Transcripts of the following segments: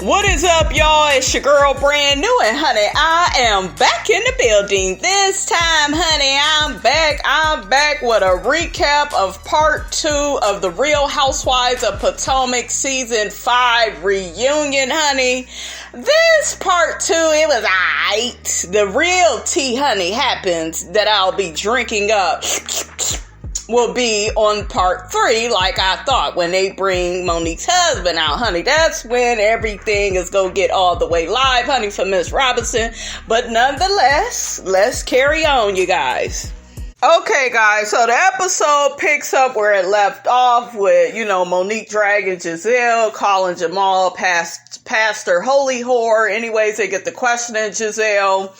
What is up, y'all? It's your girl, brand new, and honey, I am back in the building. This time, honey, I'm back with a recap of part 2 of the Real Housewives of Potomac season 5 reunion, honey. This part 2, it was aight. The real tea, honey, happens that I'll be drinking up will be on part 3, like I thought, when they bring Monique's husband out, honey. That's when everything is gonna get all the way live, honey, for Miss Robinson. But nonetheless, let's carry on, you guys. Okay, guys, so the episode picks up where it left off with, Monique dragging Giselle, calling Jamal pastor holy whore. Anyways, they get to questioning Giselle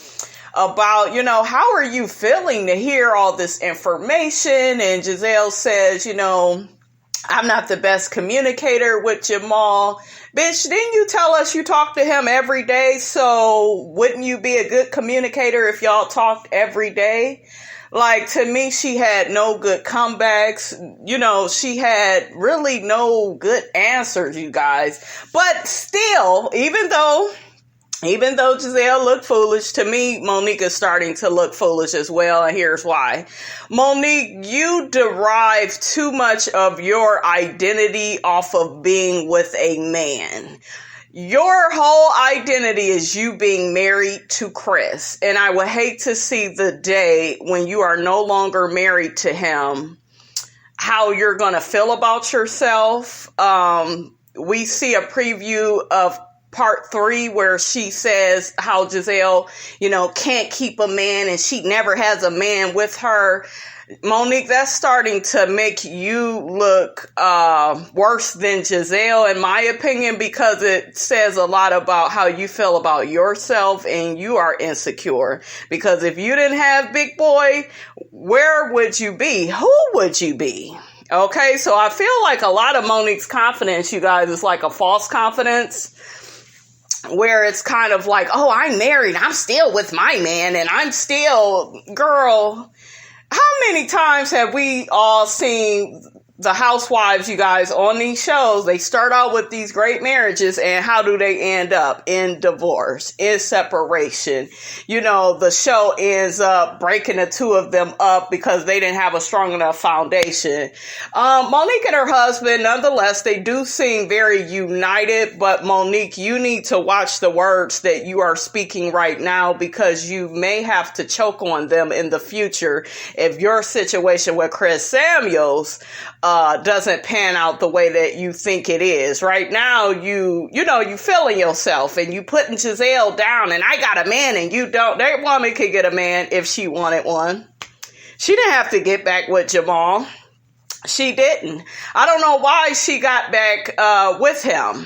about, how are you feeling to hear all this information? And Giselle says, I'm not the best communicator with Jamal. Bitch, didn't you tell us you talk to him every day? So wouldn't you be a good communicator if y'all talked every day? Like, to me, she had no good comebacks. She had really no good answers, you guys. But still, even though Giselle looked foolish, to me, Monique is starting to look foolish as well, and here's why. Monique, you derive too much of your identity off of being with a man. Your whole identity is you being married to Chris, and I would hate to see the day when you are no longer married to him, how you're going to feel about yourself. We see a preview of part 3 where she says how Giselle, can't keep a man and she never has a man with her. Monique, that's starting to make you look worse than Giselle, in my opinion, because it says a lot about how you feel about yourself and you are insecure. Because if you didn't have Big Boy, where would you be? Who would you be? Okay, so I feel like a lot of Monique's confidence, you guys, is like a false confidence, where it's kind of like, oh, I'm married, I'm still with my man, and I'm still, girl, how many times have we all seen the housewives, you guys, on these shows? They start out with these great marriages, and how do they end up? In divorce, in separation. The show ends up breaking the two of them up because they didn't have a strong enough foundation. Monique and her husband, nonetheless, they do seem very united, but Monique, you need to watch the words that you are speaking right now, because you may have to choke on them in the future if your situation with Chris Samuels doesn't pan out the way that you think it is. Right now, you feeling yourself and you putting Giselle down, and I got a man and you don't. That woman could get a man if she wanted one. She didn't have to get back with Jamal. She didn't. I don't know why she got back with him.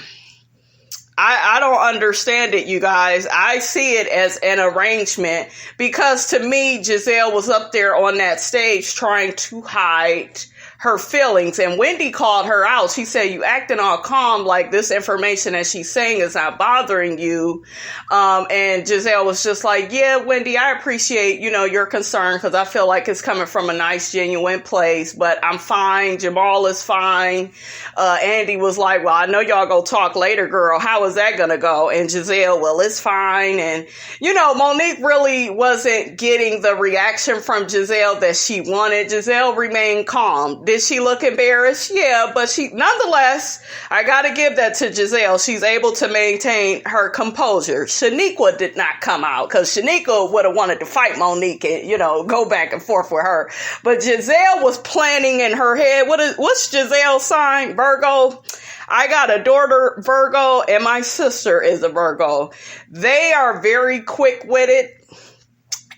I don't understand it, you guys. I see it as an arrangement, because to me, Giselle was up there on that stage trying to hide her feelings, and Wendy called her out. She said, you acting all calm like this information that she's saying is not bothering you. And Giselle was just like, yeah, Wendy, I appreciate, your concern, because I feel like it's coming from a nice, genuine place, but I'm fine. Jamal is fine. Andy was like, well, I know y'all go talk later, girl. How is that gonna go? And Giselle, well, it's fine. And, Monique really wasn't getting the reaction from Giselle that she wanted. Giselle remained calm. Did she look embarrassed? Yeah, but nonetheless, I gotta give that to Giselle. She's able to maintain her composure. Shaniqua did not come out, because Shaniqua would have wanted to fight Monique and, go back and forth with her. But Giselle was planning in her head. What's Giselle's sign? Virgo? I got a daughter, Virgo, and my sister is a Virgo. They are very quick-witted.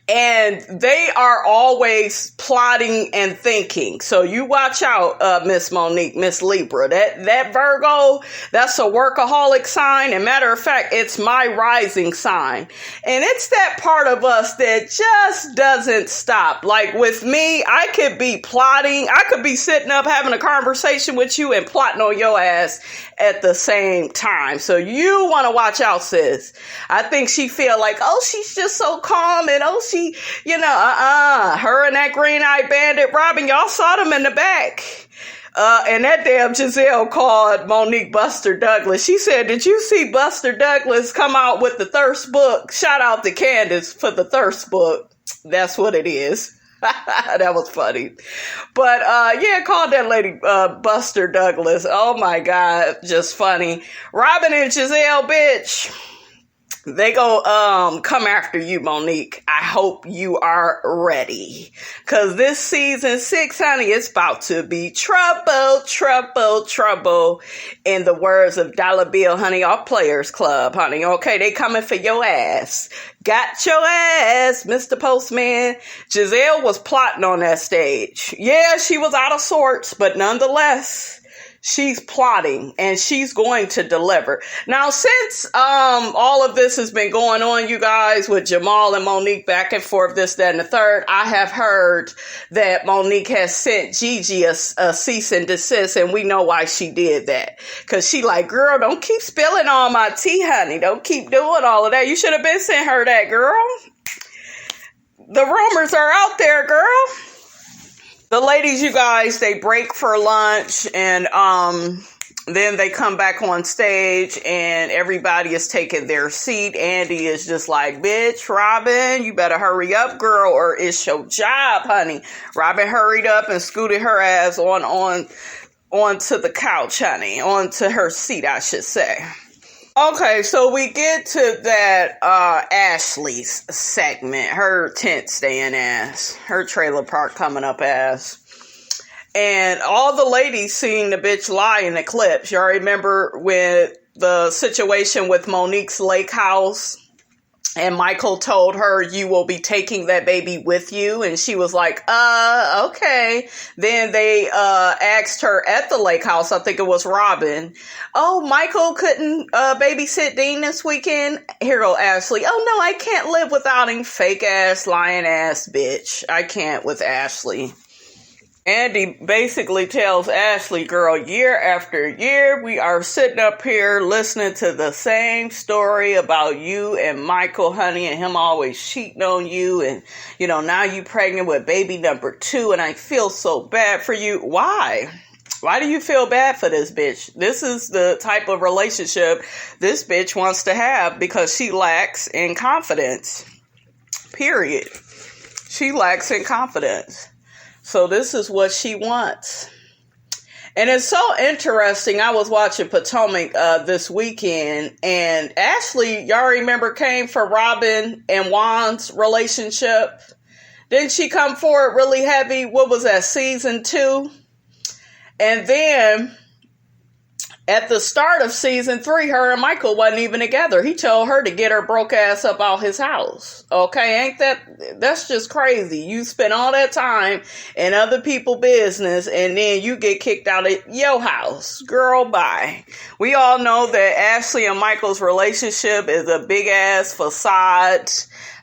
And they are always plotting and thinking. So you watch out, Miss Monique, Miss Libra. That Virgo, that's a workaholic sign. And matter of fact, it's my rising sign. And it's that part of us that just doesn't stop. Like with me, I could be plotting. I could be sitting up having a conversation with you and plotting on your ass at the same time. So you want to watch out, sis. I think she feel like, oh, she's just so calm, and oh, she, her and that green-eyed bandit Robin, y'all saw them in the back. And that damn Giselle called Monique Buster Douglas. She said, did you see Buster Douglas come out with the Thirst book? Shout out to Candiace for the Thirst book. That's what it is. That was funny. But yeah, called that lady Buster Douglas. Oh my God, just funny. Robin and Giselle, bitch. They go come after you, Monique. I hope you are ready. Cause this season 6, honey, it's about to be trouble, trouble, trouble. In the words of Dollar Bill, honey, our Players Club, honey. Okay, they coming for your ass. Got your ass, Mr. Postman. Giselle was plotting on that stage. Yeah, she was out of sorts, but nonetheless, she's plotting and she's going to deliver. Now, since all of this has been going on, you guys, with Jamal and Monique back and forth, this, that, and the third, I have heard that Monique has sent Gigi a cease and desist, and we know why she did that. Because she like, girl, don't keep spilling all my tea, honey. Don't keep doing all of that. You should have been sent her that, girl. The rumors are out there, girl. The ladies, you guys, they break for lunch and then they come back on stage and everybody is taking their seat. Andy is just like, bitch, Robin, you better hurry up, girl, or it's your job, honey. Robin hurried up and scooted her ass onto the couch, honey, onto her seat, I should say. Okay, so we get to that Ashley's segment, her tent staying ass, her trailer park coming up ass. And all the ladies seeing the bitch lie in the clips. Y'all remember when the situation with Monique's lake house and Michael told her, you will be taking that baby with you. And she was like, okay. Then they asked her at the lake house, I think it was Robin, oh, Michael couldn't babysit Dean this weekend. Here go Ashley. Oh, no, I can't live without him. Fake ass, lying ass bitch. I can't with Ashley. Andy basically tells Ashley, girl, year after year, we are sitting up here listening to the same story about you and Michael, honey, and him always cheating on you. And, you know, now you pregnant with baby number 2, and I feel so bad for you. Why? Why do you feel bad for this bitch? This is the type of relationship this bitch wants to have because she lacks in confidence. Period. She lacks in confidence. So this is what she wants. And it's so interesting. I was watching Potomac this weekend, and Ashley, y'all remember, came for Robin and Juan's relationship. Didn't she come for it really heavy? What was that, season 2? And then at the start of season 3, her and Michael wasn't even together. He told her to get her broke ass up out his house. Okay, that's just crazy. You spend all that time in other people's business and then you get kicked out of your house. Girl, bye. We all know that Ashley and Michael's relationship is a big ass facade.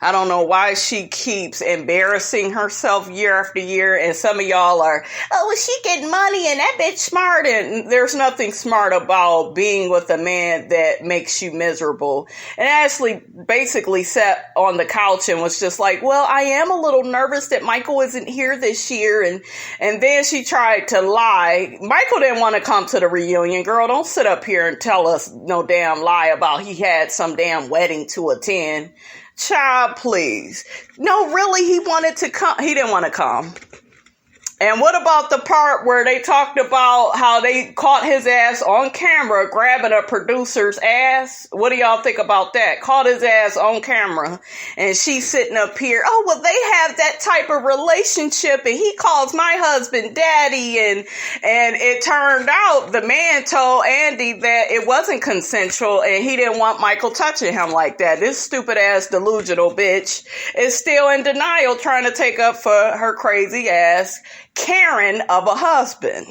I don't know why she keeps embarrassing herself year after year. And some of y'all are, oh, well, she getting money and that bitch smart. And there's nothing smart about being with a man that makes you miserable. And Ashley basically sat on the couch and was just like, well, I am a little nervous that Michael isn't here this year. And then she tried to lie. Michael didn't want to come to the reunion. Girl, don't sit up here and tell us no damn lie about he had some damn wedding to attend. Child, please. No, really, he wanted to come. He didn't want to come. And what about the part where they talked about how they caught his ass on camera grabbing a producer's ass? What do y'all think about that? Caught his ass on camera and she's sitting up here. Oh, well, they have that type of relationship and he calls my husband daddy. And it turned out the man told Andy that it wasn't consensual and he didn't want Michael touching him like that. This stupid ass delusional bitch is still in denial, trying to take up for her crazy ass Karen of a husband.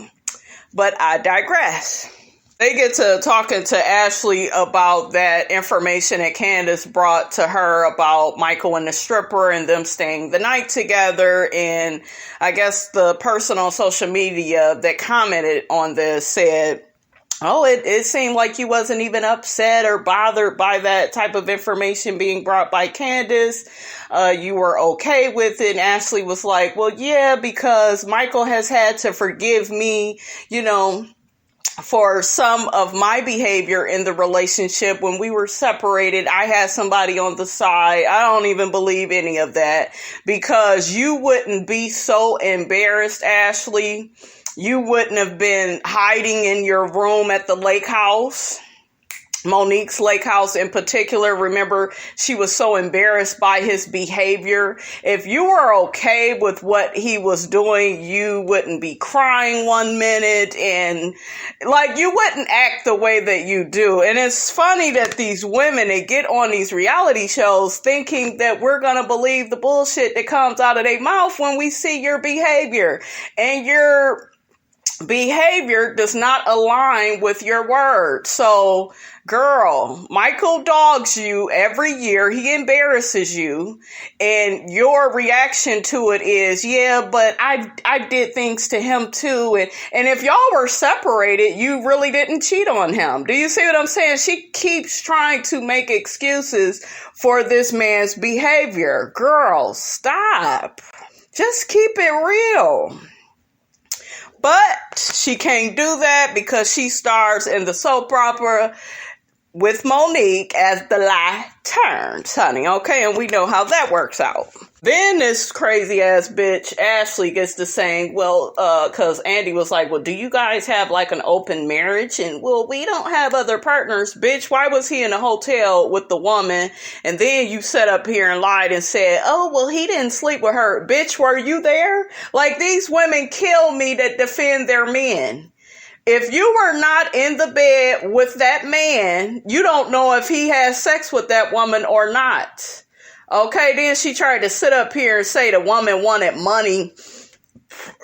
But I digress. They get to talking to Ashley about that information that Candiace brought to her about Michael and the stripper and them staying the night together. And I guess the person on social media that commented on this said, Oh, it seemed like you wasn't even upset or bothered by that type of information being brought by Candiace. You were okay with it. And Ashley was like, well, yeah, because Michael has had to forgive me, for some of my behavior in the relationship. When we were separated, I had somebody on the side. I don't even believe any of that, because you wouldn't be so embarrassed, Ashley. You wouldn't have been hiding in your room at the lake house. Monique's lake house in particular. Remember, she was so embarrassed by his behavior. If you were okay with what he was doing, you wouldn't be crying one minute and you wouldn't act the way that you do. And it's funny that these women, they get on these reality shows thinking that we're going to believe the bullshit that comes out of their mouth when we see your behavior. And your behavior does not align with your words. So, girl, Michael dogs you every year. He embarrasses you. And your reaction to it is, yeah, but I did things to him too. And if y'all were separated, you really didn't cheat on him. Do you see what I'm saying? She keeps trying to make excuses for this man's behavior. Girl, stop. Just keep it real. But she can't do that because she stars in the soap opera with Monique as the lie turns, honey. Okay, and we know how that works out. Then this crazy ass bitch Ashley gets to saying, well, because Andy was like, well, do you guys have like an open marriage? And well, we don't have other partners. Bitch, why was he in a hotel with the woman? And then you sat up here and lied and said, oh, well, he didn't sleep with her. Bitch, were you there? Like, these women kill me that defend their men. If you were not in the bed with that man, you don't know if he has sex with that woman or not. Okay, then she tried to sit up here and say the woman wanted money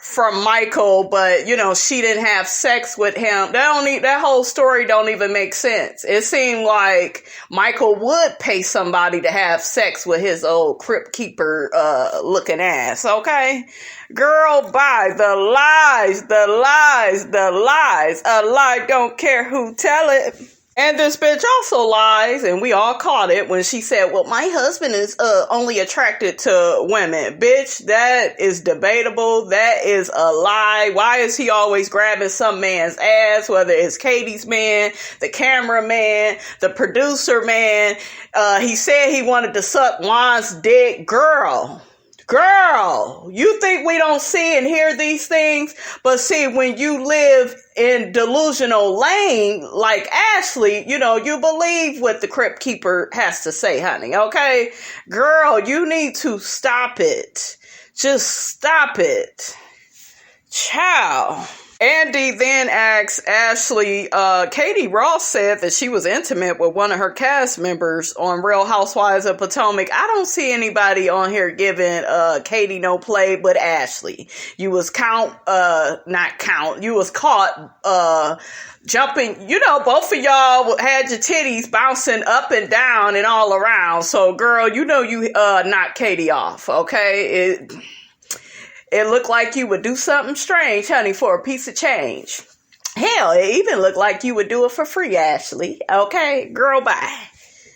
from Michael, but she didn't have sex with him. That whole story don't even make sense. It seemed like Michael would pay somebody to have sex with his old crypt keeper looking ass. Okay, girl, bye. The lies, the lies, the lies. A lie don't care who tell it. And this bitch also lies, and we all caught it when she said, well, my husband is only attracted to women. Bitch, that is debatable. That is a lie. Why is he always grabbing some man's ass, whether it's Katie's man, the cameraman, the producer man? He said he wanted to suck Juan's dick. Girl, you think we don't see and hear these things? But see, when you live in delusional lane like Ashley, you believe what the crypt keeper has to say, honey, okay? Girl, you need to stop it. Just stop it. Ciao. Andy then asks Ashley, Katie Ross said that she was intimate with one of her cast members on Real Housewives of Potomac. I don't see anybody on here giving Katie no play but Ashley. You was caught jumping, both of y'all had your titties bouncing up and down and all around. So girl, you knocked Katie off, okay? It looked like you would do something strange, honey, for a piece of change. Hell, it even looked like you would do it for free, Ashley. Okay, girl, bye.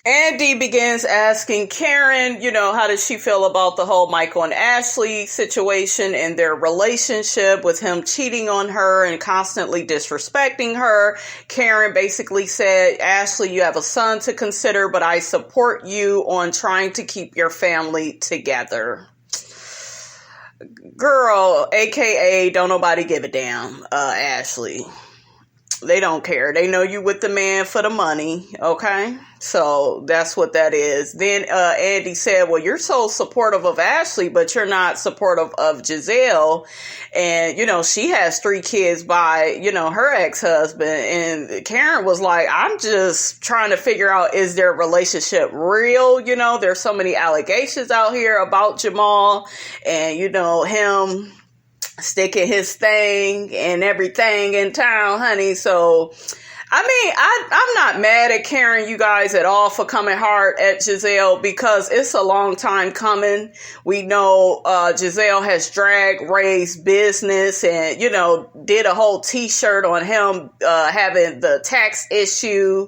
Andy begins asking Karen, how does she feel about the whole Michael and Ashley situation and their relationship with him cheating on her and constantly disrespecting her. Karen basically said, Ashley, you have a son to consider, but I support you on trying to keep your family together. Girl, aka don't nobody give a damn, Ashley. They don't care. They know you with the man for the money, okay? So that's what that is. Then Andy said, well, you're so supportive of Ashley, but you're not supportive of Giselle. And, she has 3 kids by, her ex-husband. And Karen was like, I'm just trying to figure out, is their relationship real? There's so many allegations out here about Jamal and, him sticking his thing and everything in town, honey. So I mean, I'm not mad at Karen, you guys, at all for coming hard at Giselle because it's a long time coming. We know Giselle has dragged Ray's business and, you know, did a whole t-shirt on him having the tax issue.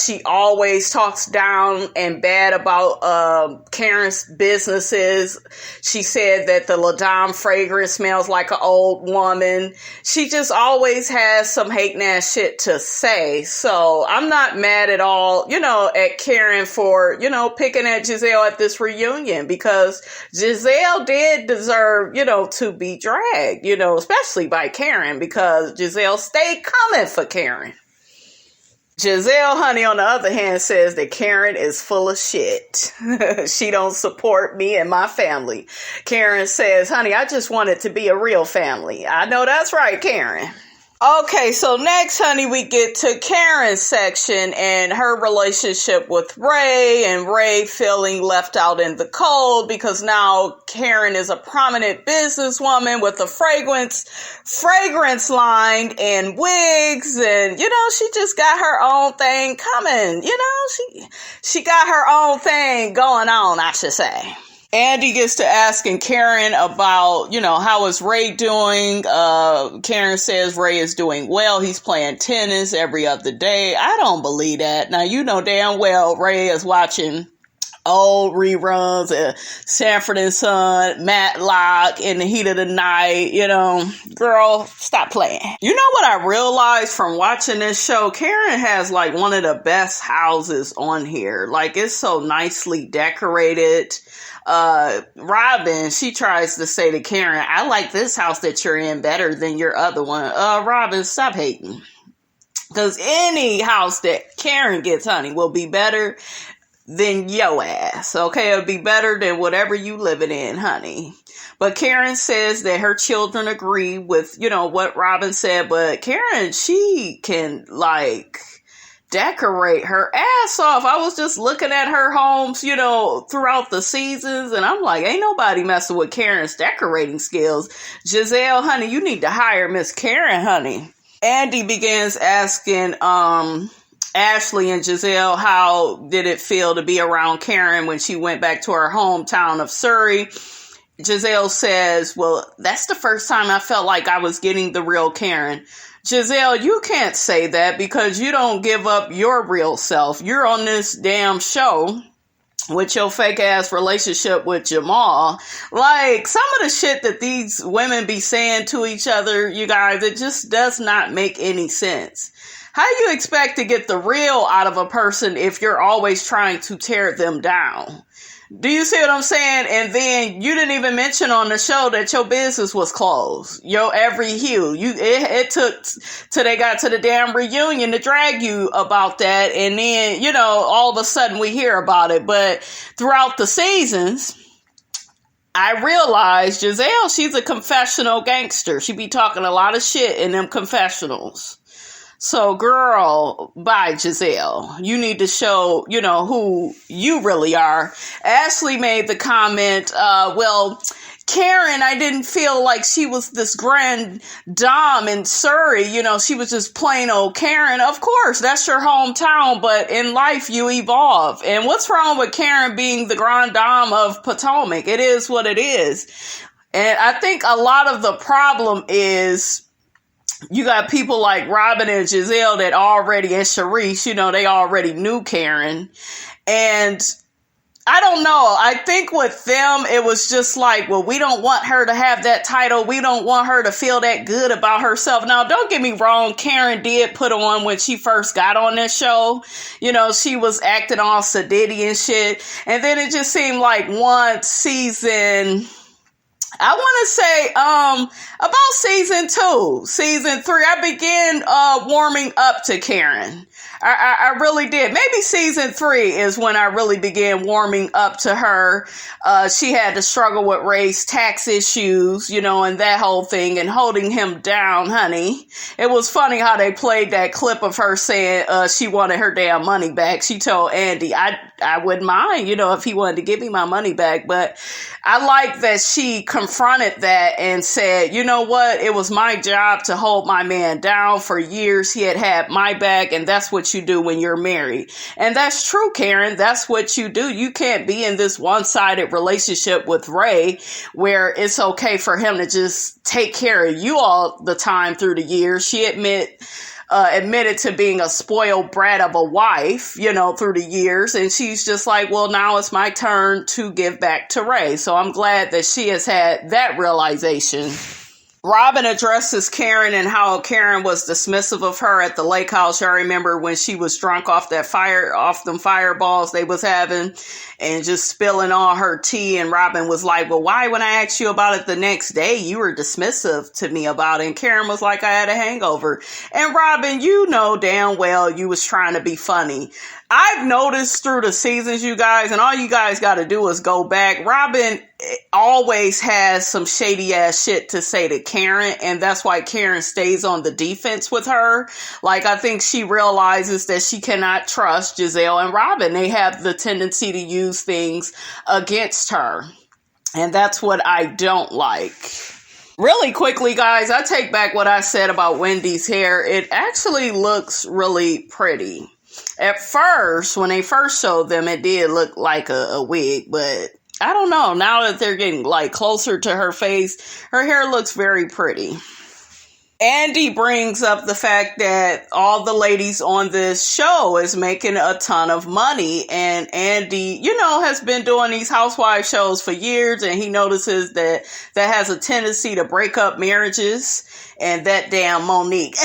She always talks down and bad about Karen's businesses. She said that the Ladam fragrance smells like an old woman. She just always has some hating ass shit to say. So I'm not mad at all, you know, at Karen for, you know, picking at Giselle at this reunion because Giselle did deserve, you know, to be dragged, you know, especially by Karen because Giselle stayed coming for Karen. Giselle, honey, on the other hand, says that Karen is full of shit. She don't support me and my family. Karen says, honey, I just want it to be a real family. I know that's right, Karen. Okay, so next, honey, we get to Karen's section and her relationship with Ray and Ray feeling left out in the cold because now Karen is a prominent businesswoman with a fragrance line and wigs and, you know, she just got her own thing coming. You know, she got her own thing going on, I should say. Andy gets to asking Karen about, you know, how is Ray doing? Karen says Ray is doing well. He's playing tennis every other day. I don't believe that. Now, you know damn well Ray is watching old reruns of Sanford and Son, Matlock, In the Heat of the Night. You know, girl, stop playing. You know what I realized from watching this show? Karen has like one of the best houses on here. Like, it's so nicely decorated. Robin, she tries to say to Karen, I like this house that you're in better than your other one. Robin, stop hating. Because any house that Karen gets, honey, will be better than your ass. Okay, it'll be better than whatever you living in, honey. But Karen says that her children agree with, you know, what Robin said. But Karen, she can like decorate her ass off. I was just looking at her homes, you know, throughout the seasons, and I'm like, ain't nobody messing with Karen's decorating skills. Giselle, honey, you need to hire Miss Karen, honey. Andy begins asking Ashley and Giselle how did it feel to be around Karen when she went back to her hometown of Surrey. Giselle says, well, that's the first time I felt like I was getting the real Karen. Giselle, you can't say that because you don't give up your real self. You're on this damn show with your fake ass relationship with Jamal. Like, some of the shit that these women be saying to each other, you guys, it just does not make any sense. How do you expect to get the real out of a person if you're always trying to tear them down? Do you see what I'm saying? And then you didn't even mention on the show that your business was closed. Your every hue. It took till they got to the damn reunion to drag you about that. And then, you know, all of a sudden we hear about it. But throughout the seasons, I realized Giselle, she's a confessional gangster. She be talking a lot of shit in them confessionals. So, girl, bye, Giselle. You need to show, you know, who you really are. Ashley made the comment, well, Karen, I didn't feel like she was this grand dame in Surrey. You know, she was just plain old Karen. Of course, that's your hometown, but in life you evolve. And what's wrong with Karen being the grand dame of Potomac? It is what it is. And I think a lot of the problem is you got people like Robin and Giselle that already, and Sharice, you know, they already knew Karen. And I don't know. I think with them, it was just like, well, we don't want her to have that title. We don't want her to feel that good about herself. Now, don't get me wrong. Karen did put on when she first got on this show. You know, she was acting all sedity and shit. And then it just seemed like one season, I want to say, about season 2, season 3, I began, warming up to Karen. I really did. Maybe season 3 is when I really began warming up to her. She had to struggle with Ray's tax issues, and that whole thing, and holding him down, honey. It was funny how they played that clip of her saying she wanted her damn money back. She told Andy, I wouldn't mind, if he wanted to give me my money back. But I like that she confronted that and said, you know what? It was my job to hold my man down for years. He had my back, and that's what you do when you're married. And that's true, Karen. That's what you do. You can't be in this one-sided relationship with Ray where it's okay for him to just take care of you all the time through the years. She admitted to being a spoiled brat of a wife, through the years. And she's just like, well, now it's my turn to give back to Ray. So I'm glad that she has had that realization. Robin addresses Karen and how Karen was dismissive of her at the lake house. Y'all remember when she was drunk off them fireballs they was having and just spilling all her tea. And Robin was like, well, why when I asked you about it the next day, you were dismissive to me about it? And Karen was like, I had a hangover. And Robin, you know damn well you was trying to be funny. I've noticed through the seasons, you guys, and all you guys got to do is go back. Robin always has some shady ass shit to say to Karen, and that's why Karen stays on the defense with her. Like, I think she realizes that she cannot trust Giselle and Robin. They have the tendency to use things against her, and that's what I don't like. Really quickly, guys, I take back what I said about Wendy's hair. It actually looks really pretty. At first, when they first showed them, it did look like a wig, but I don't know. Now that they're getting closer to her face, her hair looks very pretty. Andy brings up the fact that all the ladies on this show is making a ton of money. And Andy, has been doing these housewife shows for years. And he notices that has a tendency to break up marriages. And that damn Monique,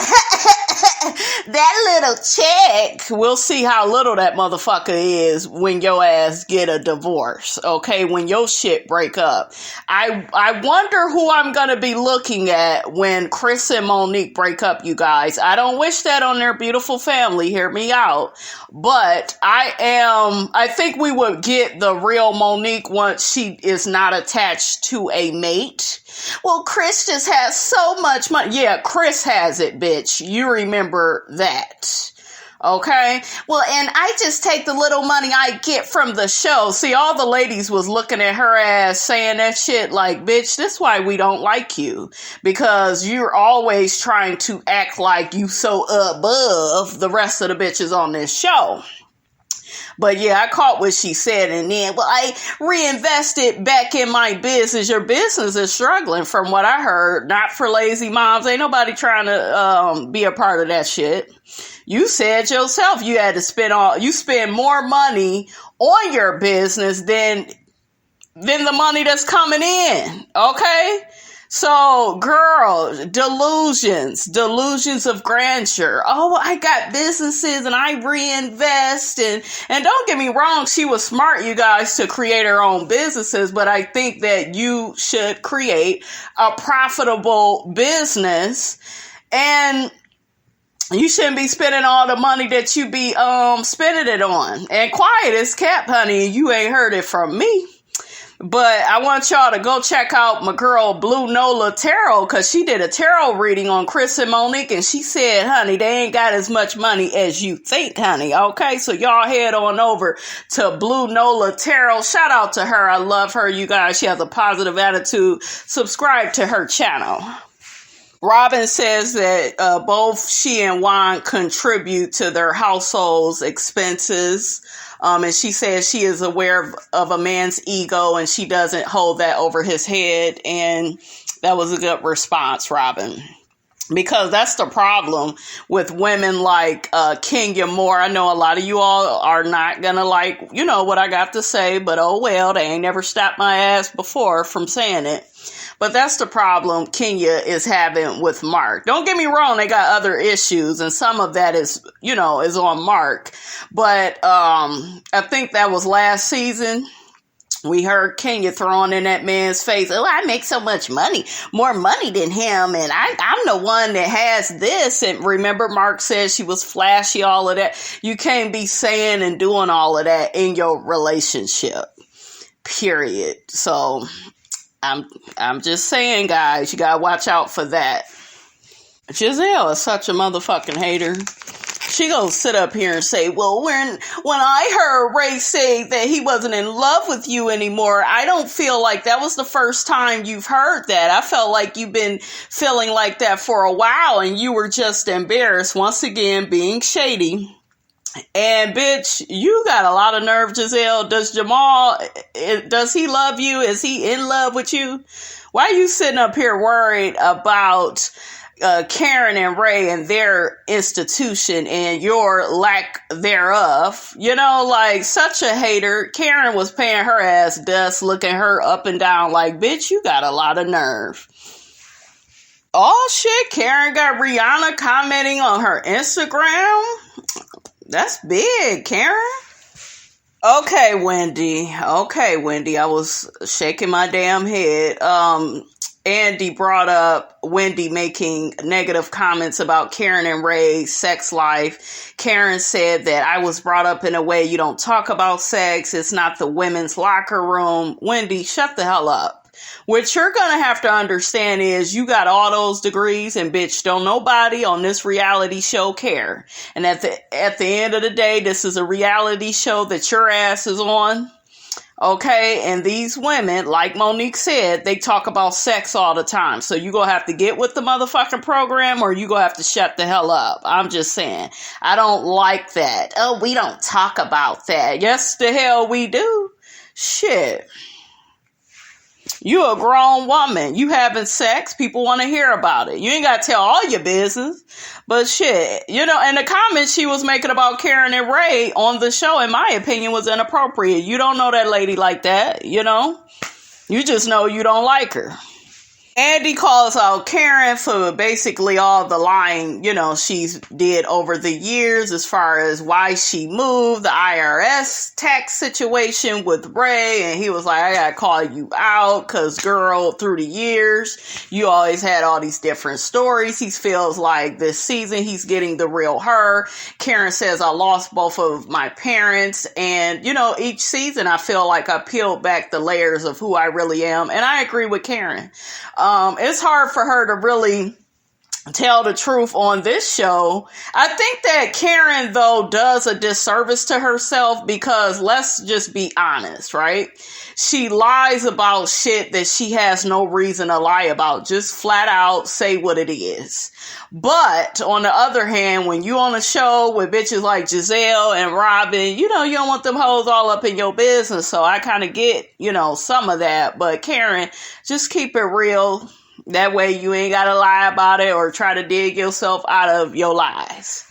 that little chick, we'll see how little that motherfucker is when your ass get a divorce. Okay, when your shit break up. I wonder who I'm going to be looking at when Chris and Monique break up, you guys. I don't wish that on their beautiful family. Hear me out. But I think we would get the real Monique once she is not attached to a mate. Well, Chris just has so much money. Yeah, Chris has it, bitch. You remember that. Okay? Well, and I just take the little money I get from the show. See, all the ladies was looking at her ass saying that shit like, bitch, that's why we don't like you. Because you're always trying to act like you so above the rest of the bitches on this show. But yeah, I caught what she said, and then, well, I reinvested back in my business. Your business is struggling from what I heard. Not for lazy moms. Ain't nobody trying to be a part of that shit. You said yourself you had to spend more money on your business than the money that's coming in. Okay? So, girl, delusions of grandeur. Oh, I got businesses and I reinvest. And don't get me wrong, she was smart, you guys, to create her own businesses. But I think that you should create a profitable business. And you shouldn't be spending all the money that you be spending it on. And quiet as kept, honey. You ain't heard it from me. But I want y'all to go check out my girl Blue Nola Tarot, because she did a tarot reading on Chris and Monique, and she said, honey, they ain't got as much money as you think, honey. Okay, so y'all head on over to Blue Nola Tarot. Shout out to her. I love her, you guys. She has a positive attitude. Subscribe to her channel. Robin says that both she and Juan contribute to their household's expenses. And she says she is aware of a man's ego and she doesn't hold that over his head. And that was a good response, Robin. Because that's the problem with women like Kenya Moore. I know a lot of you all are not going to like, what I got to say. But oh well, they ain't never stopped my ass before from saying it. But that's the problem Kenya is having with Mark. Don't get me wrong, they got other issues, and some of that is on Mark. But I think that was last season We heard Kenya throwing in that man's face, oh, I make so much money, more money than him, and I'm the one that has this. And remember, Mark said she was flashy, all of that. You can't be saying and doing all of that in your relationship, period. So I'm just saying, guys, you gotta watch out for that. Giselle is such a motherfucking hater. She gonna sit up here and say, well, when I heard Ray say that he wasn't in love with you anymore, I don't feel like that was the first time you've heard that. I felt like you've been feeling like that for a while and you were just embarrassed. Once again, being shady. And bitch, you got a lot of nerve, Giselle. Does Jamal, does he love you? Is he in love with you? Why are you sitting up here worried about Karen and Ray and their institution and your lack thereof? You know, like, such a hater. Karen was paying her ass dust, looking her up and down like, bitch, you got a lot of nerve. Oh shit, Karen got Rihanna commenting on her Instagram. That's big, Karen. Okay, Wendy. I was shaking my damn head. Andy brought up Wendy making negative comments about Karen and Ray's sex life. Karen said that I was brought up in a way you don't talk about sex. It's not the women's locker room. Wendy, shut the hell up. What you're going to have to understand is you got all those degrees and bitch, don't nobody on this reality show care. And at the end of the day, this is a reality show that your ass is on. Okay, and these women, like Monique said, they talk about sex all the time. So you gonna have to get with the motherfucking program or you gonna have to shut the hell up. I'm just saying. I don't like that. Oh, we don't talk about that. Yes, the hell we do. Shit. You a grown woman. You having sex. People want to hear about it. You ain't got to tell all your business. But shit, you know, and the comments she was making about Karen and Ray on the show, in my opinion, was inappropriate. You don't know that lady like that, you know? You just know you don't like her. Andy calls out Karen for basically all the lying, you know, she's did over the years as far as why she moved, the IRS tax situation with Ray. And he was like, I gotta call you out because, girl, through the years, you always had all these different stories. He feels like this season he's getting the real her. Karen says, I lost both of my parents. And, you know, each season I feel like I peeled back the layers of who I really am. And I agree with Karen. It's hard for her to really tell the truth on this show. I think that Karen, though, does a disservice to herself because let's just be honest, right? She lies about shit that she has no reason to lie about. Just flat out say what it is. But on the other hand, when you on a show with bitches like Giselle and Robin, you know, you don't want them hoes all up in your business. So I kind of get, you know, some of that. But Karen, just keep it real. That way you ain't got to lie about it or try to dig yourself out of your lies.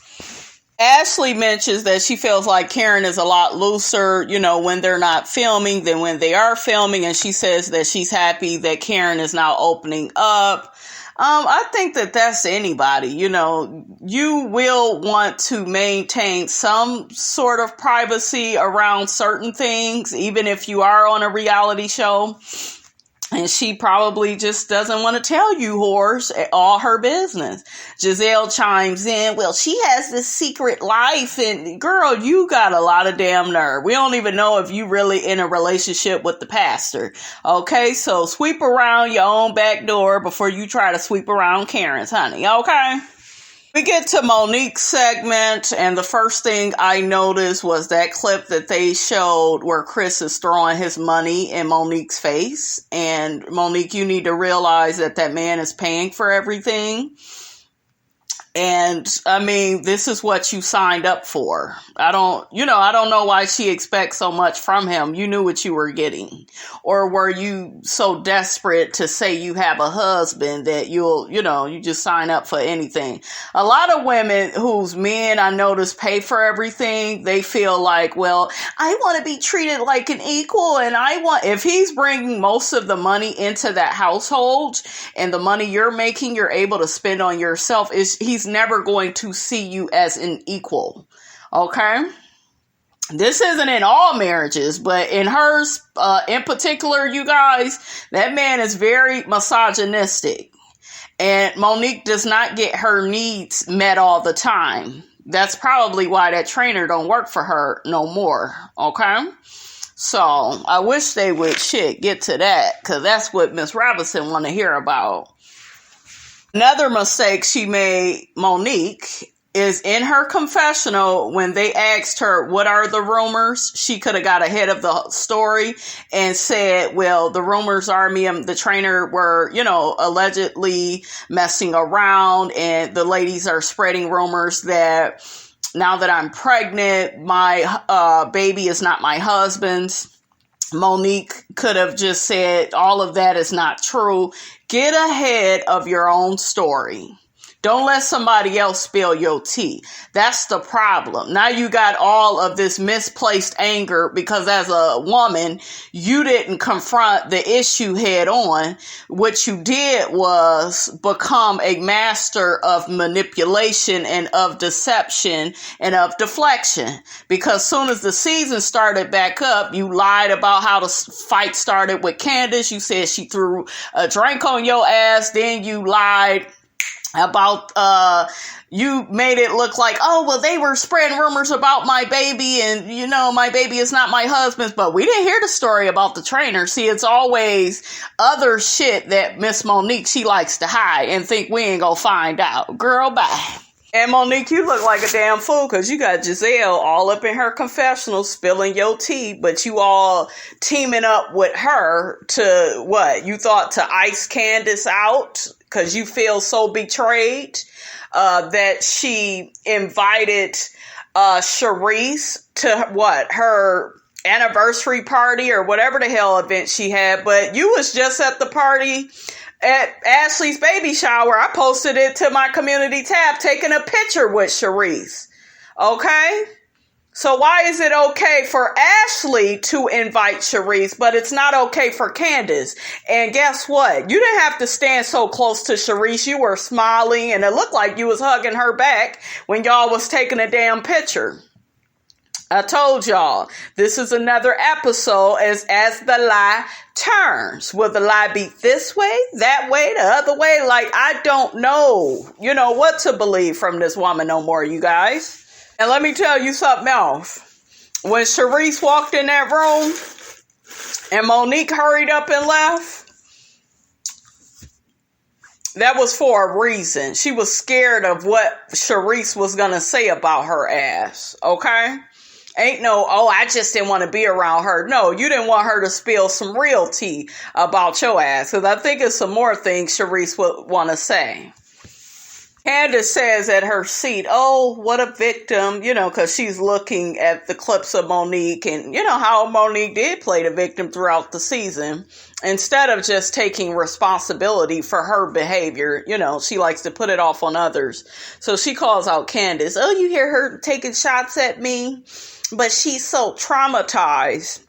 Ashley mentions that she feels like Karen is a lot looser, you know, when they're not filming than when they are filming. And she says that she's happy that Karen is now opening up. I think that that's anybody, you know, you will want to maintain some sort of privacy around certain things, even if you are on a reality show. And she probably just doesn't want to tell you whores all her business. Giselle chimes in, well, she has this secret life. And girl, you got a lot of damn nerve. We don't even know if you really in a relationship with the pastor. Okay, so sweep around your own back door before you try to sweep around Karen's, honey. Okay? We get to Monique's segment, and the first thing I noticed was that clip that they showed where Chris is throwing his money in Monique's face. And Monique, you need to realize that that man is paying for everything. And I mean, this is what you signed up for. I don't know why she expects so much from him. You knew what you were getting. Or were you so desperate to say you have a husband that you just sign up for anything? A lot of women whose men I notice pay for everything, they feel like, well, I want to be treated like an equal. And if he's bringing most of the money into that household and the money you're making, you're able to spend on yourself, he's never going to see you as an equal. Okay? This isn't in all marriages, but in hers in particular, you guys, that man is very misogynistic. And Monique does not get her needs met all the time. That's probably why that trainer don't work for her no more. Okay? So I wish they would get to that, because that's what Miss Robinson want to hear about. Another mistake she made, Monique, is in her confessional when they asked her, what are the rumors? She could have got ahead of the story and said, well, the rumors are me and the trainer were, allegedly messing around, and the ladies are spreading rumors that now that I'm pregnant, my baby is not my husband's. Monique could have just said, all of that is not true. Get ahead of your own story. Don't let somebody else spill your tea. That's the problem. Now you got all of this misplaced anger because as a woman, you didn't confront the issue head on. What you did was become a master of manipulation and of deception and of deflection. Because soon as the season started back up, you lied about how the fight started with Candiace. You said she threw a drink on your ass. Then you lied about, you made it look like, oh, well, they were spreading rumors about my baby and, my baby is not my husband's, but we didn't hear the story about the trainer. See, it's always other shit that Miss Monique, she likes to hide and think we ain't gonna find out. Girl, bye. And Monique, you look like a damn fool because you got Giselle all up in her confessional spilling your tea, but you all teaming up with her to what? You thought to ice Candiace out because you feel so betrayed that she invited Charisse to what? Her anniversary party or whatever the hell event she had, but you was just at the party at Ashley's baby shower. I posted it to my community tab, taking a picture with Charisse. Okay? So why is it okay for Ashley to invite Charisse, but it's not okay for Candiace? And guess what? You didn't have to stand so close to Charisse. You were smiling, and it looked like you was hugging her back when y'all was taking a damn picture. I told y'all, this is another episode as the lie turns. Will the lie be this way, that way, the other way? Like, I don't know, what to believe from this woman no more, you guys. And let me tell you something else. When Charisse walked in that room and Monique hurried up and left, that was for a reason. She was scared of what Charisse was going to say about her ass, okay? Ain't no, I just didn't want to be around her. No, you didn't want her to spill some real tea about your ass. Because I think it's some more things Charisse would want to say. Candiace says at her seat, oh, what a victim, because she's looking at the clips of Monique and, how Monique did play the victim throughout the season. Instead of just taking responsibility for her behavior, she likes to put it off on others. So she calls out Candiace, oh, you hear her taking shots at me? But she's so traumatized.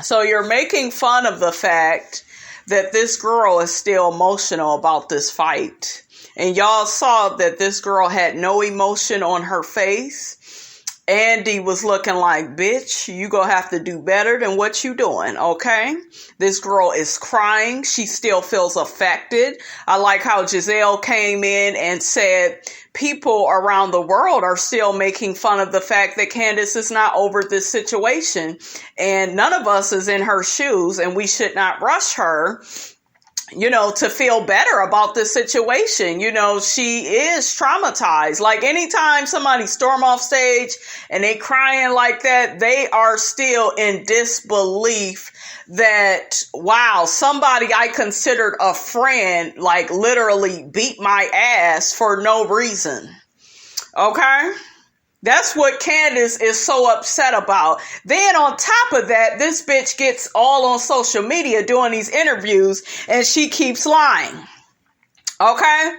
So you're making fun of the fact that this girl is still emotional about this fight. And y'all saw that this girl had no emotion on her face. Andy was looking like, bitch, you gonna have to do better than what you doing, okay? This girl is crying. She still feels affected. I like how Giselle came in and said people around the world are still making fun of the fact that Candiace is not over this situation. And none of us is in her shoes, and we should not rush her, to feel better about this situation. She is traumatized. Like anytime somebody storm off stage and they crying like that, they are still in disbelief that, wow, somebody I considered a friend, like literally beat my ass for no reason. Okay? That's what Candiace is so upset about. Then on top of that, this bitch gets all on social media doing these interviews and she keeps lying. Okay?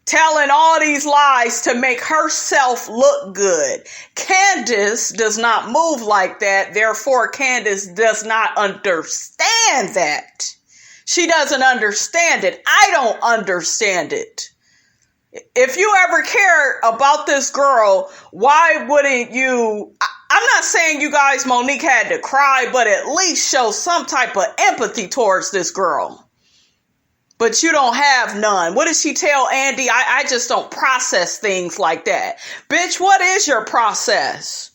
Telling all these lies to make herself look good. Candiace does not move like that. Therefore, Candiace does not understand that. She doesn't understand it. I don't understand it. If you ever cared about this girl, why wouldn't you? I I'm not saying you guys, Monique had to cry, but at least show some type of empathy towards this girl. But you don't have none. What did she tell Andy? I just don't process things like that. Bitch, what is your process?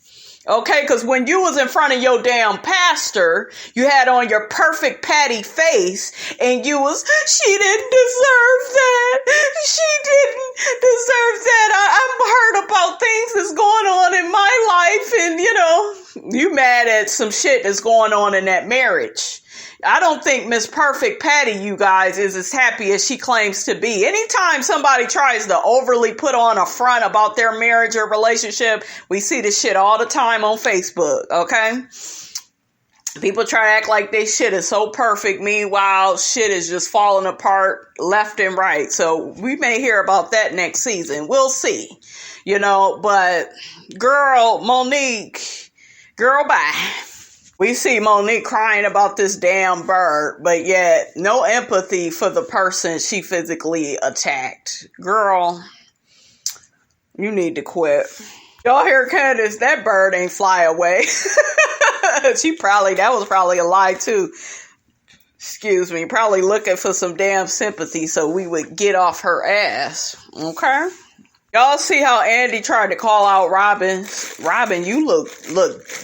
Okay, because when you was in front of your damn pastor, you had on your perfect patty face, and you was, she didn't deserve that. She didn't deserve that. I've heard about things that's going on in my life, and you mad at some shit that's going on in that marriage. I don't think Miss Perfect Patty, you guys, is as happy as she claims to be. Anytime somebody tries to overly put on a front about their marriage or relationship, we see this shit all the time on Facebook, okay? People try to act like they shit is so perfect. Meanwhile, shit is just falling apart left and right. So we may hear about that next season. We'll see, but girl, Monique, girl, bye. We see Monique crying about this damn bird, but yet no empathy for the person she physically attacked. Girl, you need to quit. Y'all hear Candiace? That bird ain't fly away. That was probably a lie too. Excuse me. Probably looking for some damn sympathy so we would get off her ass. Okay? Y'all see how Andy tried to call out Robin? Robin, you look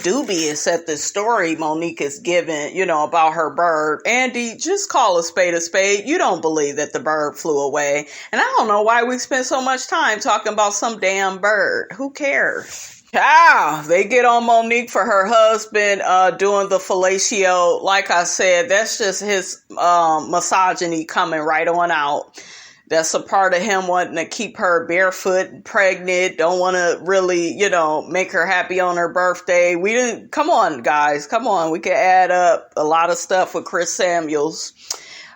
dubious at this story Monique is giving, about her bird. Andy, just call a spade a spade. You don't believe that the bird flew away. And I don't know why we spend so much time talking about some damn bird. Who cares? They get on Monique for her husband doing the fellatio. Like I said, that's just his misogyny coming right on out. That's a part of him wanting to keep her barefoot, pregnant, don't want to really, make her happy on her birthday. Come on, guys, come on. We can add up a lot of stuff with Chris Samuels.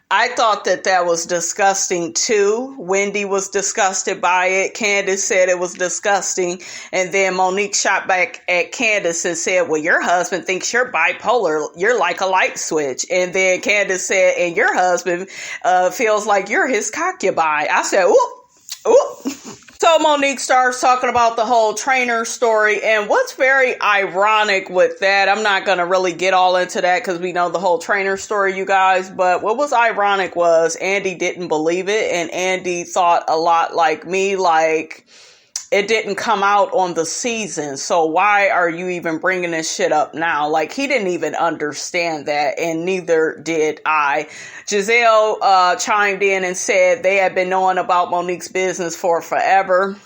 I thought that was disgusting too. Wendy was disgusted by it. Candiace said it was disgusting. And then Monique shot back at Candiace and said, well, your husband thinks you're bipolar. You're like a light switch. And then Candiace said, and your husband feels like you're his concubine. I said, ooh. So Monique starts talking about the whole trainer story, and what's very ironic with that, I'm not going to really get all into that because we know the whole trainer story, you guys, but what was ironic was Andy didn't believe it, and Andy thought a lot like me, like it didn't come out on the season, so why are you even bringing this shit up now? Like, he didn't even understand that, and neither did I. Giselle chimed in and said they had been knowing about Monique's business for forever,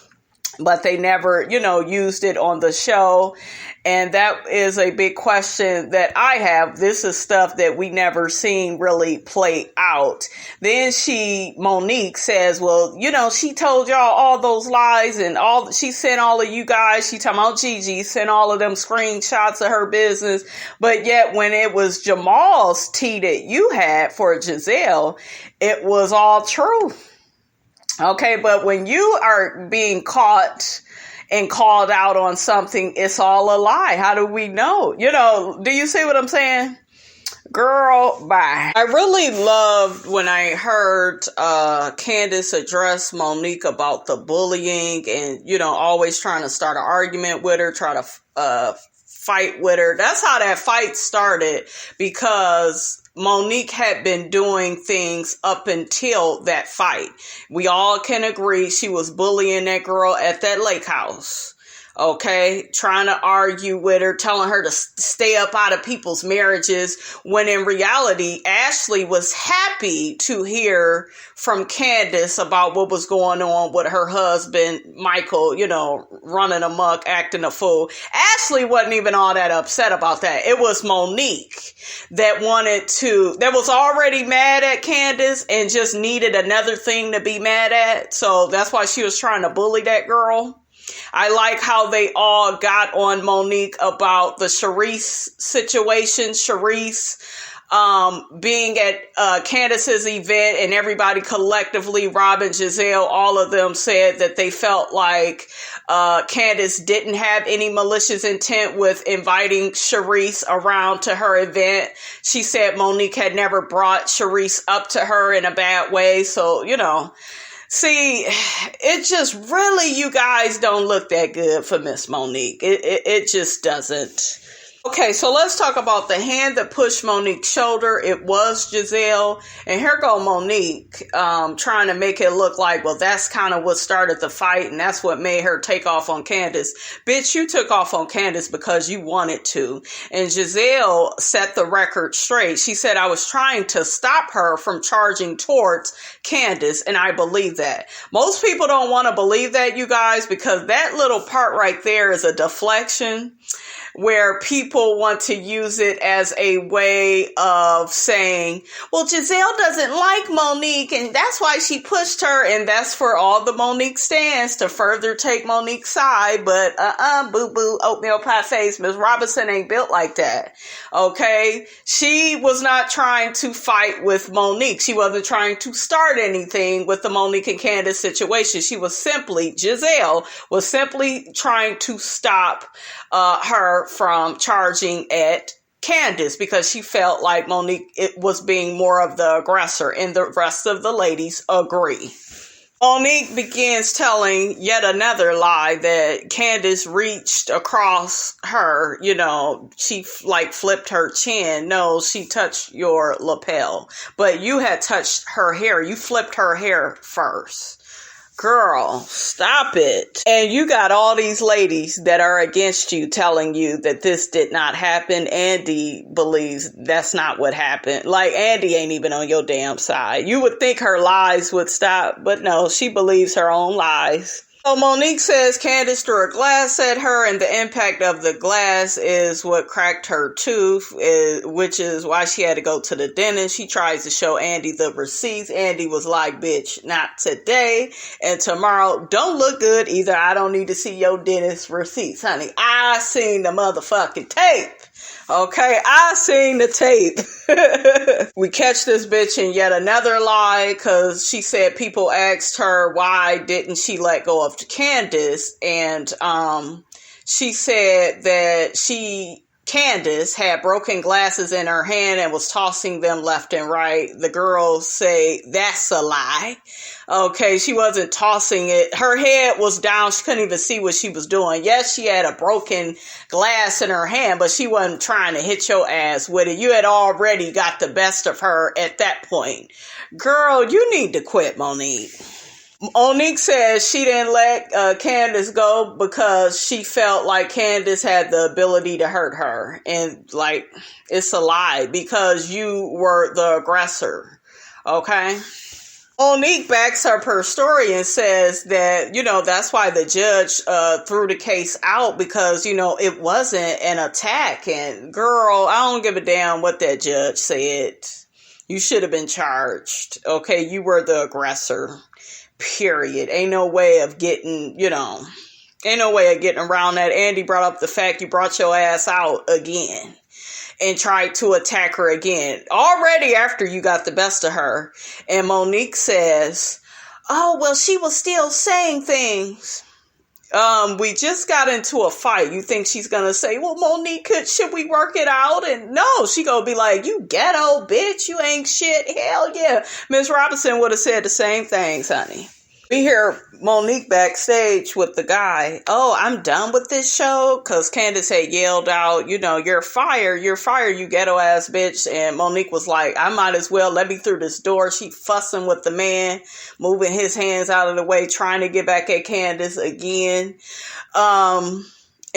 but they never, used it on the show. And that is a big question that I have. This is stuff that we never seen really play out. Then Monique says, well, she told y'all all those lies and she sent all of you guys, she talking about Gigi, sent all of them screenshots of her business. But yet when it was Jamal's tea that you had for Giselle, it was all true. Okay, but when you are being caught and called out on something, it's all a lie. How do we know? Do you see what I'm saying? Girl, bye. I really loved when I heard Candiace address Monique about the bullying and, always trying to start an argument with her, try to fight with her. That's how that fight started, because Monique had been doing things up until that fight. We all can agree she was bullying that girl at that lake house. Okay, trying to argue with her, telling her to stay up out of people's marriages, when in reality, Ashley was happy to hear from Candiace about what was going on with her husband, Michael, running amok, acting a fool. Ashley wasn't even all that upset about that. It was Monique that was already mad at Candiace and just needed another thing to be mad at. So that's why she was trying to bully that girl. I like how they all got on Monique about the Charisse situation. Charisse being at Candiace's event, and everybody collectively, Robin, Giselle, all of them said that they felt like Candiace didn't have any malicious intent with inviting Charisse around to her event. She said Monique had never brought Charisse up to her in a bad way. So, See, it just really, you guys don't look that good for Miss Monique. It just doesn't. Okay, so let's talk about the hand that pushed Monique's shoulder. It was Giselle. And here go Monique trying to make it look like, well, that's kind of what started the fight. And that's what made her take off on Candiace. Bitch, you took off on Candiace because you wanted to. And Giselle set the record straight. She said, I was trying to stop her from charging towards Candiace. And I believe that. Most people don't want to believe that, you guys, because that little part right there is a deflection, where people want to use it as a way of saying, well, Giselle doesn't like Monique and that's why she pushed her. And that's for all the Monique stands to further take Monique's side. But boo-boo, oatmeal pie face. Miss Robinson ain't built like that. Okay? She was not trying to fight with Monique. She wasn't trying to start anything with the Monique and Candiace situation. Giselle was simply trying to stop her from charging at Candiace because she felt like Monique was being more of the aggressor, and the rest of the ladies agree. Monique begins telling yet another lie that Candiace reached across her, she flipped her chin. No, she touched your lapel, but you had touched her hair. You flipped her hair first. Girl, stop it. And you got all these ladies that are against you telling you that this did not happen. Andy believes that's not what happened. Like, Andy ain't even on your damn side. You would think her lies would stop, but no, she believes her own lies. So Monique says Candiace threw a glass at her, and the impact of the glass is what cracked her tooth, which is why she had to go to the dentist. She tries to show Andy the receipts. Andy was like, bitch, not today, and tomorrow don't look good either. I don't need to see your dentist receipts, honey. I seen the motherfucking tape. Okay, I seen the tape. We catch this bitch in yet another lie because she said people asked her why didn't she let go of Candiace, and she said that Candiace had broken glasses in her hand and was tossing them left and right. The girls say that's a lie. Okay, she wasn't tossing it. Her head was down. She couldn't even see what she was doing. Yes, she had a broken glass in her hand, but she wasn't trying to hit your ass with it. You had already got the best of her at that point. Girl, you need to quit, Monique. Monique says she didn't let Candiace go because she felt like Candiace had the ability to hurt her. And, it's a lie because you were the aggressor. Okay? Monique backs up her story and says that, that's why the judge threw the case out because, it wasn't an attack. And, girl, I don't give a damn what that judge said. You should have been charged. Okay? You were the aggressor. Period. Ain't no way of getting around that. Andy brought up the fact you brought your ass out again and tried to attack her again. Already after you got the best of her. And Monique says, oh, well, she was still saying things. We just got into a fight. You think she's going to say, well, Monique, should we work it out? And no, she going to be like, you ghetto bitch. You ain't shit. Hell yeah. Miss Robinson would have said the same things, honey. We hear Monique backstage with the guy. Oh, I'm done with this show. Because Candiace had yelled out, you're fired, you ghetto ass bitch. And Monique was like, I might as well let me through this door. She fussing with the man, moving his hands out of the way, trying to get back at Candiace again. And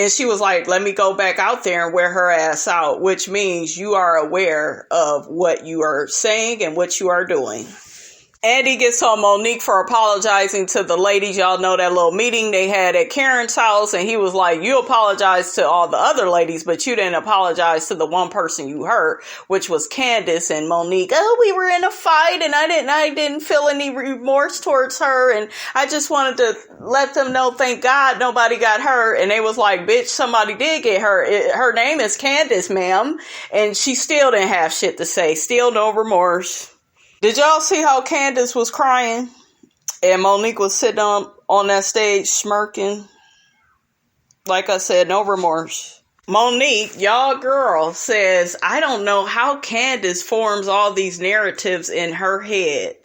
she was like, let me go back out there and wear her ass out, which means you are aware of what you are saying and what you are doing. Andy gets on Monique for apologizing to the ladies. Y'all know that little meeting they had at Karen's house. And he was like, you apologized to all the other ladies, but you didn't apologize to the one person you hurt, which was Candiace. And Monique, oh, we were in a fight and I didn't feel any remorse towards her. And I just wanted to let them know, thank God nobody got hurt. And they was like, bitch, somebody did get hurt. Her name is Candiace, ma'am. And she still didn't have shit to say. Still no remorse. Did y'all see how Candiace was crying and Monique was sitting on that stage smirking? Like I said, no remorse. Monique, y'all girl, says, I don't know how Candiace forms all these narratives in her head.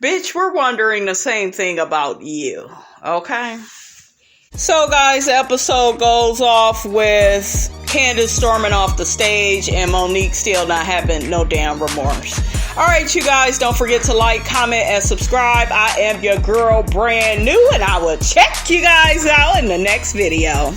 Bitch, we're wondering the same thing about you. Okay? So, guys, the episode goes off with Candiace storming off the stage and Monique still not having no damn remorse. Alright, you guys, don't forget to like, comment, and subscribe. I am your girl, brand new, and I will check you guys out in the next video.